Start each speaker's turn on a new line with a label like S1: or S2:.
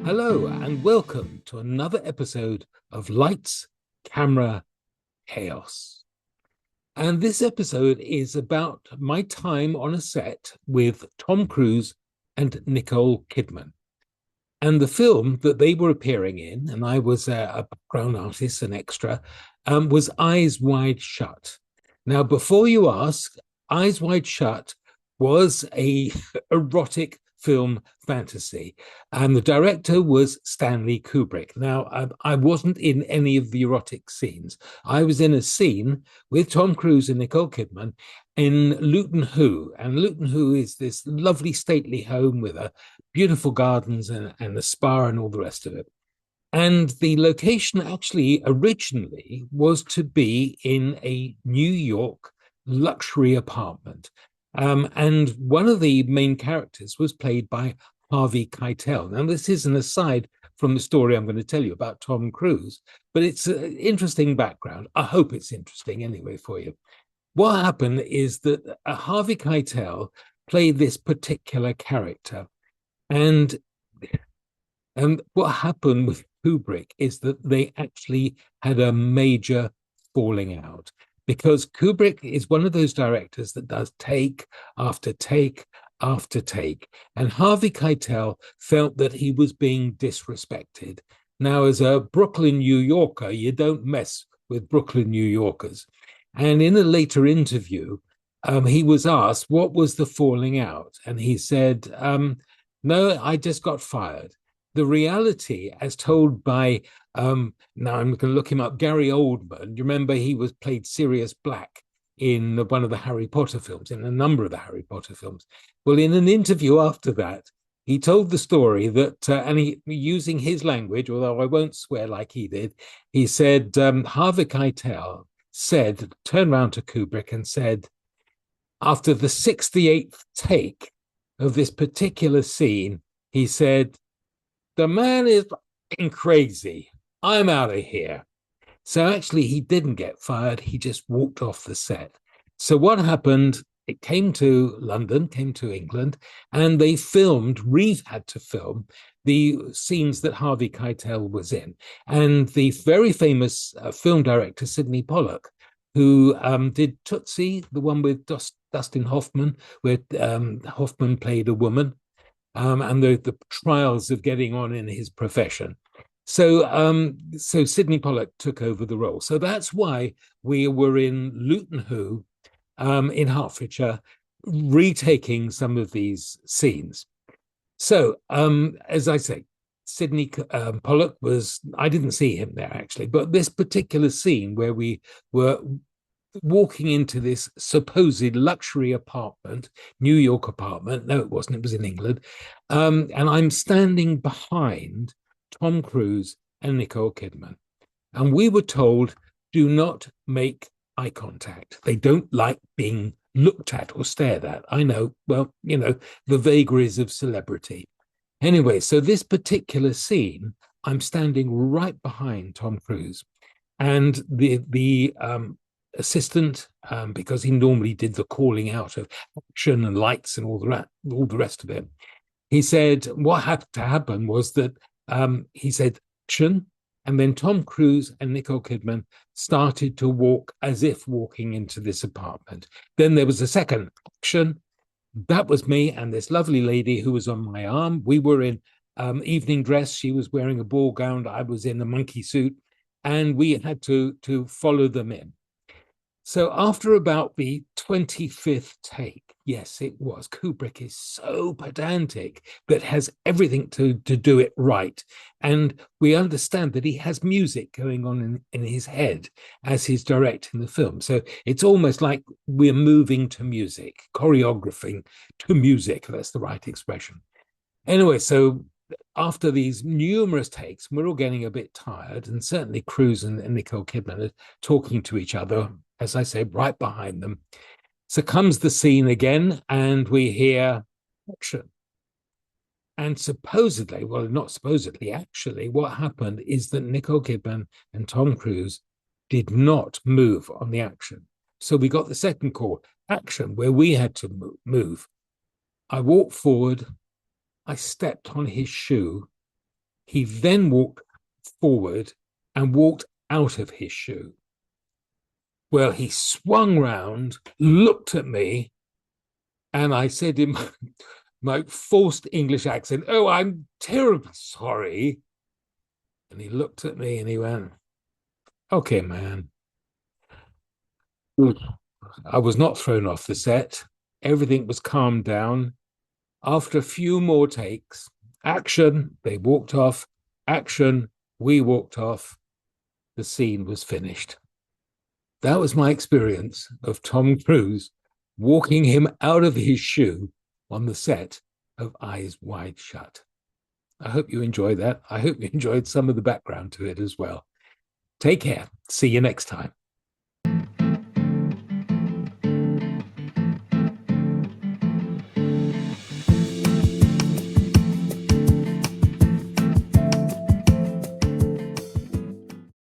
S1: Hello, and welcome to another episode of Lights, Camera, Chaos. And this episode is about my time on a set with Tom Cruise and Nichol Kidman. And the film that they were appearing in, and I was a background artist, an extra, was Eyes Wide Shut. Now, before you ask, Eyes Wide Shut was a erotic film fantasy, and the director was Stanley Kubrick. Now, I wasn't in any of the erotic scenes. I was in a scene with Tom Cruise and Nichol Kidman in Luton Hoo, and Luton Hoo is this lovely stately home with a beautiful gardens and a spa and all the rest of it. And the location actually originally was to be in a New York luxury apartment. And one of the main characters was played by Harvey Keitel. Now, this is an aside from the story I'm going to tell you about Tom Cruise, but it's an interesting background. I hope it's interesting anyway for you. What happened is that Harvey Keitel played this particular character. And what happened with Kubrick is that they actually had a major falling out, because Kubrick is one of those directors that does take after take after take. And Harvey Keitel felt that he was being disrespected. Now, as a Brooklyn, New Yorker, you don't mess with Brooklyn, New Yorkers. And in a later interview, he was asked, what was the falling out? And he said, no, I just got fired. The reality, as told by, now I'm going to look him up, Gary Oldman. You remember he was played Sirius Black in one of the Harry Potter films, in a number of the Harry Potter films. Well, in an interview after that, he told the story that, and he, using his language, although I won't swear like he did, he said, Harvey Keitel said, turned around to Kubrick and said, after the 68th take of this particular scene, he said, the man is crazy. I'm out of here. So actually, he didn't get fired. He just walked off the set. So what happened? It came to London, came to England, and they had to film the scenes that Harvey Keitel was in. And the very famous film director, Sidney Polak, who did Tootsie, the one with Dustin Hoffman, where Hoffman played a woman, and the trials of getting on in his profession. So Sidney Polak took over the role. So that's why we were in Luton Hoo, in Hertfordshire, retaking some of these scenes. So, as I say, Sidney Polak was, I didn't see him there actually, but this particular scene where we were walking into this supposed luxury apartment, New York apartment. No, it wasn't. It was in England. And I'm standing behind Tom Cruise and Nichol Kidman. And we were told, do not make eye contact. They don't like being looked at or stared at. I know, well, the vagaries of celebrity. Anyway, so this particular scene, I'm standing right behind Tom Cruise. And the assistant, because he normally did the calling out of action and lights and all the rest of it. He said what had to happen was that he said action, and then Tom Cruise and Nichol Kidman started to walk as if walking into this apartment. Then there was a second action. That was me and this lovely lady who was on my arm. We were in evening dress. She was wearing a ball gown. I was in a monkey suit, and we had to follow them in. So after about the 25th take, yes, it was. Kubrick is so pedantic, but has everything to do it right. And we understand that he has music going on in his head as he's directing the film. So it's almost like we're moving to music, choreographing to music. That's the right expression. Anyway, so after these numerous takes, we're all getting a bit tired, and certainly Cruise and Nichol Kidman are talking to each other, as I say, right behind them. So comes the scene again, and we hear action. And supposedly, well, not supposedly, actually, what happened is that Nichol Kidman and Tom Cruise did not move on the action. So we got the second call, action, where we had to move. I walked forward, I stepped on his shoe, He then walked forward and walked out of his shoe. Well, he swung round, looked at me, and I said in my forced English accent, "Oh, I'm terribly sorry." And he looked at me and he went, "Okay, man." I was not thrown off the set. Everything was calmed down. After a few more takes, action, they walked off. Action, we walked off. The scene was finished. That was my experience of Tom Cruise walking him out of his shoe on the set of Eyes Wide Shut. I hope you enjoyed that. I hope you enjoyed some of the background to it as well. Take care. See you next time.